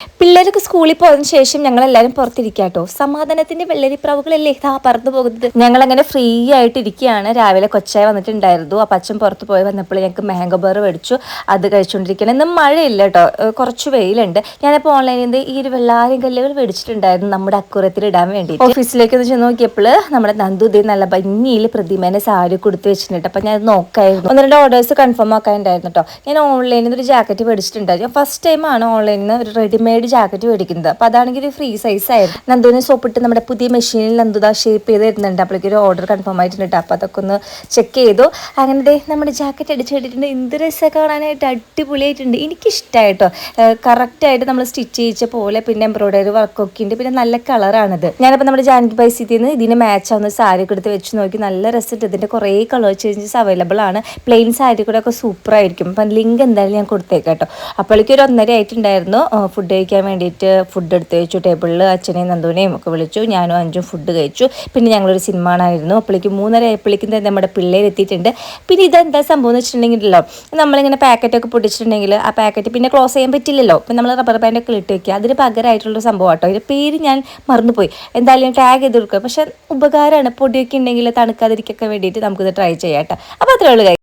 പിള്ളേർക്ക് സ്കൂളിൽ പോയതിനു ശേഷം ഞങ്ങൾ എല്ലാവരും പുറത്തിരിക്കാട്ടോ. സമാധാനത്തിന്റെ വെള്ളരിപ്രാവുകളല്ലേ ഇതാ പറന്നു പോകുന്നത്. ഞങ്ങൾ അങ്ങനെ ഫ്രീ ആയിട്ട് ഇരിക്കുകയാണ്. രാവിലെ കൊച്ചായ വന്നിട്ടുണ്ടായിരുന്നു. അപ്പം അച്ഛൻ പുറത്ത് പോയി വന്നപ്പോൾ ഞങ്ങൾക്ക് മാംഗോ ബർ മേടിച്ചു. അത് കഴിച്ചുകൊണ്ടിരിക്കണം. ഇന്നും മഴയില്ല കേട്ടോ, കുറച്ച് വെയിലുണ്ട്. ഞാനിപ്പോൾ ഓൺലൈനിൽ നിന്ന് ഈ ഒരു വെള്ളാരം കല്ലുകൾ മേടിച്ചിട്ടുണ്ടായിരുന്നു നമ്മുടെ അക്കുറത്തിൽ ഇടാൻ വേണ്ടി. ഓഫീസിലേക്ക് ഒന്ന് ചെന്ന് നോക്കിയപ്പോൾ നമ്മുടെ നന്ദുദേ നല്ല ഭംഗിയിൽ പ്രതിമേനെ സാരി കൊടുത്ത് വെച്ചിട്ടുണ്ട്. അപ്പം ഞാൻ നോക്കായിരുന്നു. ഒന്ന് രണ്ട് ഓർഡേഴ്സ് കൺഫേം ആക്കാനുണ്ടായിരുന്നു കേട്ടോ. ഞാൻ ഓൺലൈനിൽ നിന്ന് ഒരു ജാക്കറ്റ് മേടിച്ചിട്ടുണ്ടായിരുന്നു. ഫസ്റ്റ് ടൈമാണ് ഓൺലൈനിൽ നിന്ന് ഒരു റെഡിമെയ്ഡ് ജാക്കറ്റ് മേടിക്കുന്നത്. അപ്പോൾ അതാണെങ്കിൽ ഒരു ഫ്രീ സൈസ് ആയിരുന്നു. നന്ദുവിനെ സോപ്പിട്ട് നമ്മുടെ പുതിയ മെഷീനിൽ നന്ദുദ ഷേപ്പ് ചെയ്ത് തരുന്നുണ്ട്. അപ്പോഴേക്കും ഒരു ഓർഡർ കൺഫേം ആയിട്ടുണ്ട്. അപ്പോൾ അതൊക്കെ ഒന്ന് ചെക്ക് ചെയ്തു. അങ്ങനെ നമ്മുടെ ജാക്കറ്റ് അടിച്ചു കിട്ടിയിട്ടുണ്ട്. എന്ത് രസം കാണാനായിട്ട്, അടിപൊളിയായിട്ടുണ്ട്. എനിക്കിഷ്ടമായിട്ടോ. കറക്റ്റായിട്ട് നമ്മൾ സ്റ്റിച്ച് ചെയ്യിച്ച പോലെ, പിന്നെ എംബ്രോയിഡറി വർക്കൊക്കെ ഉണ്ട്. പിന്നെ നല്ല കളറാണിത്. ഞാനിപ്പോൾ നമ്മുടെ ജാൻകി പൈസയിൽ നിന്ന് ഇതിന് മാച്ച് ആവുന്ന സാരി ഒക്കെ എടുത്ത് വെച്ച് നോക്കി. നല്ല രസമുണ്ട്. ഇതിൻ്റെ കുറേ കളർ ചേഞ്ചസ് അവൈലബിൾ ആണ്. പ്ലെയിൻ സാരി കൂടെ ഒക്കെ സൂപ്പർ ആയിരിക്കും. അപ്പം ലിങ്ക് എന്തായാലും ഞാൻ കൊടുത്തേക്കാം കേട്ടോ. അപ്പോഴേക്കും ഒരു 1:30 ആയിട്ടുണ്ടായിരുന്നു. ഫുഡ് കഴിക്കാൻ വേണ്ടിയിട്ട് ഫുഡ് എടുത്ത് വെച്ചു. ടേബിളിൽ അച്ഛനെയും നന്ദുവിനെയും ഒക്കെ വിളിച്ചു. ഞാനും അഞ്ചും ഫുഡ് കഴിച്ചു. പിന്നെ ഞങ്ങളൊരു സിനിമ കാണാനായിരുന്നു. അപ്പോഴേക്കും 3:30 ആയപ്പോഴേക്കും നമ്മുടെ പിള്ളേർ എത്തിയിട്ടുണ്ട്. പിന്നെ ഇതെന്താ സംഭവം എന്ന് വെച്ചിട്ടുണ്ടെങ്കിലോ, നമ്മളിങ്ങനെ പാക്കറ്റൊക്കെ പൊട്ടിച്ചിട്ടുണ്ടെങ്കിൽ ആ പാക്കറ്റ് പിന്നെ ക്ലോസ് ചെയ്യാൻ പറ്റില്ലല്ലോ. അപ്പം നമ്മൾ റബ്ബർ ബാൻഡൊക്കെ ഇട്ട് വയ്ക്കുക. അതിന് പകരമായിട്ടുള്ള സംഭവം കേട്ടോ. അതിൻ്റെ പേര് ഞാൻ മറന്നുപോയി. എന്തായാലും ടാഗ് ചെയ്ത് കൊടുക്കുക. പക്ഷേ ഉപകാരമാണ്. പൊടിയൊക്കെ ഉണ്ടെങ്കിൽ തണുക്കാതിരിക്കൊക്കെ വേണ്ടിയിട്ട് നമുക്കിത് ട്രൈ ചെയ്യാം കേട്ടോ. അപ്പോൾ അത്രേ ഉള്ളൂ.